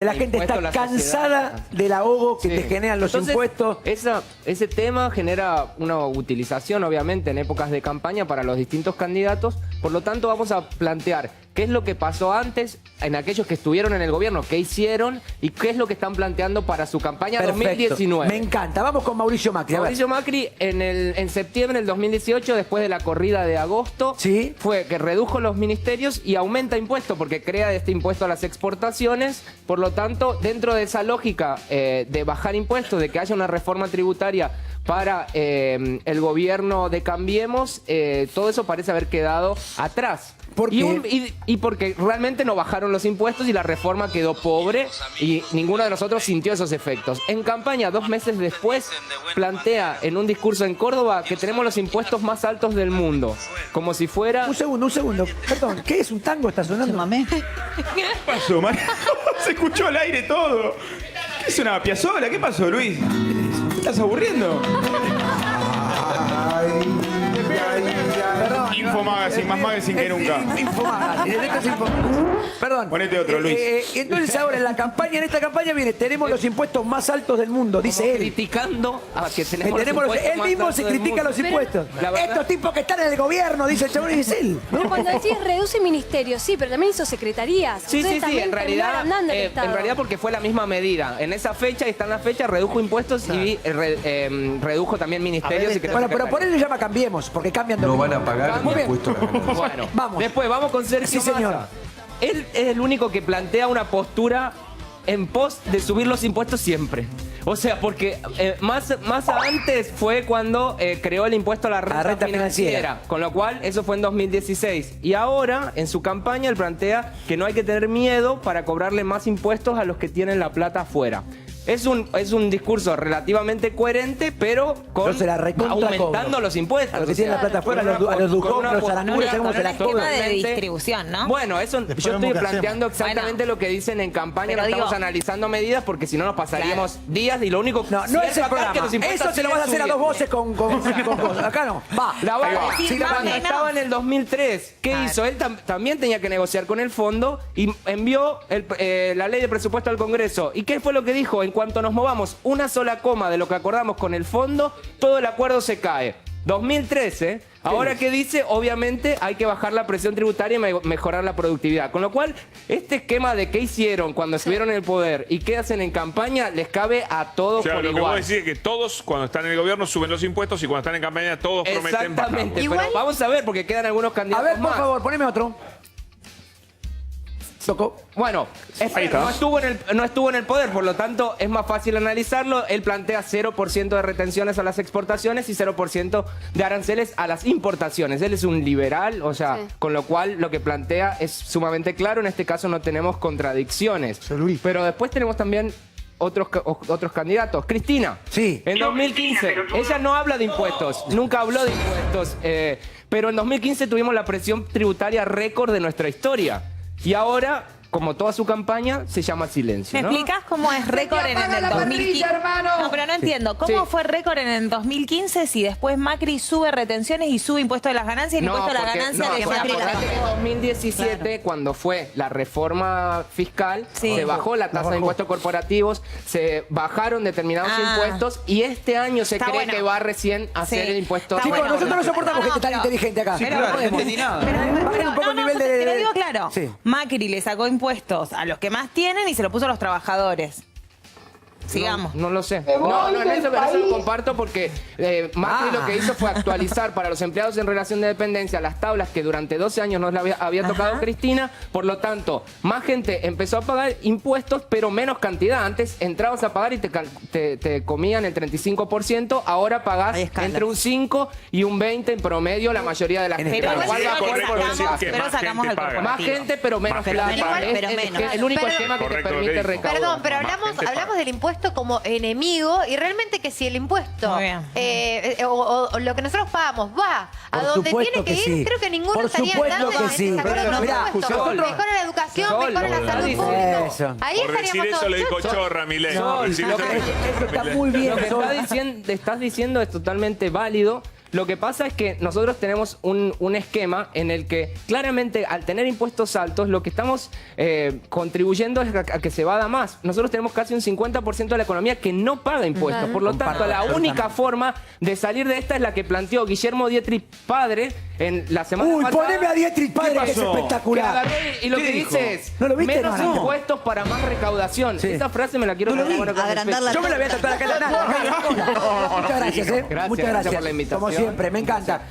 La gente está cansada del ahogo que te generan los impuestos. Ese tema genera una utilización, obviamente, en épocas de campaña para los distintos candidatos. Por lo tanto, vamos a plantear qué es lo que pasó antes en aquellos que estuvieron en el gobierno, qué hicieron y qué es lo que están planteando para su campaña 2019. Me encanta. Vamos con Mauricio Macri. Mauricio Macri en septiembre del 2018, después de la corrida de agosto, fue que redujo los ministerios y aumenta impuestos porque crea este impuesto a las exportaciones. Por lo tanto, dentro de esa lógica de bajar impuestos, de que haya una reforma tributaria para el gobierno de Cambiemos, todo eso parece haber quedado atrás. Y porque realmente no bajaron los impuestos y la reforma quedó pobre y ninguno de nosotros sintió esos efectos. En campaña, 2 meses después, plantea en un discurso en Córdoba que tenemos los impuestos más altos del mundo. Como si fuera... Un segundo. Perdón, ¿qué es? ¿Un tango está sonando? Mamé. ¿Qué pasó, Mario? Se escuchó al aire todo. ¿Qué es una piazola? ¿Qué pasó, Luis? ¿Te estás aburriendo? Infomagazine, más magazine que nunca. Perdón. Ponete otro, Luis. Entonces ahora en esta campaña viene, tenemos los impuestos más altos del mundo, dice él. Criticando a que tenemos los impuestos él mismo se critica los impuestos. Estos tipos que están en el gobierno, dice el chabón, y dice él. Pero cuando decís reduce ministerios, sí, pero también hizo secretarías. Sí, en realidad porque fue la misma medida. En esa fecha, y está en la fecha, redujo impuestos y redujo también ministerios. Bueno, pero por él le llama Cambiemos, porque cambian de No van a pagar ni impuestos. Bueno, vamos con Sergio Massa. Él es el único que plantea una postura en pos de subir los impuestos siempre. O sea, porque Massa antes fue cuando creó el impuesto a la renta financiera. Con lo cual, eso fue en 2016. Y ahora, en su campaña, él plantea que no hay que tener miedo para cobrarle más impuestos a los que tienen la plata afuera. Es un discurso relativamente coherente, pero aumentando los impuestos. A los que tienen la plata afuera, a los Dujón, los Aranguren, ¿cómo se las esquema de distribución, ¿no? Bueno, eso yo estoy planteando exactamente lo que dicen en campaña. No estamos analizando medidas porque si no nos pasaríamos días y lo único... No es el programa. Eso se lo vas a hacer a 2 voces con acá no. Va. Estaba en el 2003. ¿Qué hizo? Él también tenía que negociar con el fondo y envió la ley de presupuesto al Congreso. ¿Y qué fue lo que dijo? En cuanto nos movamos una sola coma de lo que acordamos con el fondo, todo el acuerdo se cae. 2013, ahora que dice, obviamente hay que bajar la presión tributaria y mejorar la productividad. Con lo cual, este esquema de qué hicieron cuando estuvieron en el poder y qué hacen en campaña, les cabe a todos por igual. Lo que vos decís es que todos, cuando están en el gobierno, suben los impuestos y cuando están en campaña, todos prometen bajar. Exactamente, pero vamos a ver, porque quedan algunos candidatos más. A ver, por favor, poneme otro. Bueno, no estuvo en el poder, por lo tanto es más fácil analizarlo. Él plantea 0% de retenciones a las exportaciones y 0% de aranceles a las importaciones. Él es un liberal, o sea, con lo cual lo que plantea es sumamente claro. En este caso no tenemos contradicciones. Pero después tenemos también otros candidatos. Cristina, en 2015, ella no habla de impuestos, nunca habló de impuestos, pero en 2015 tuvimos la presión tributaria récord de nuestra historia. Y ahora, como toda su campaña, se llama silencio, ¿no? ¿Me explicás cómo es récord en el 2015? No, pero no entiendo. ¿Cómo fue récord en el 2015 si después Macri sube retenciones y sube impuesto de las ganancias y el impuesto de las ganancias de Macri? En 2017, cuando fue la reforma fiscal, se bajó la tasa de impuestos corporativos, se bajaron determinados impuestos y este año se cree que va recién a hacer el impuesto. Chicos, nosotros no soportamos gente tan inteligente acá. Sí, claro, no entendí nada. Te lo digo claro. Macri le sacó impuestos a los que más tienen y se lo puso a los trabajadores. Sigamos. No lo sé. No, en eso lo comparto porque Macri lo que hizo fue actualizar para los empleados en relación de dependencia las tablas que durante 12 años no le había tocado Cristina. Por lo tanto, más gente empezó a pagar impuestos, pero menos cantidad. Antes entrabas a pagar y te comían el 35%. Ahora pagás entre un 5 y un 20 en promedio la mayoría de las gente. Más gente, pero menos plata. Es el único esquema que te permite recaudar. Perdón, pero hablamos del impuesto como enemigo y realmente que si el impuesto o lo que nosotros pagamos va a donde tiene que ir, creo que ninguno estaría dando mejor en la educación, mejor en la salud pública. Ahí por decir eso le dijo chorra, Milei. Está muy bien. Lo que estás diciendo es totalmente válido. Lo que pasa es que nosotros tenemos un esquema en el que claramente al tener impuestos altos lo que estamos contribuyendo es a que se vada más. Nosotros tenemos casi un 50% de la economía que no paga impuestos. Por lo tanto, la única forma de salir de esta es la que planteó Guillermo Dietrich padre en la semana pasada. Poneme a Dietrich padre, que es espectacular. Y lo que dice es, ¿No lo viste? menos impuestos para más recaudación. Esa frase me la quiero tomar con respeto. Yo me la voy a tratar acá en la nada. Muchas gracias, Gracias por la invitación. Como siempre, me encanta.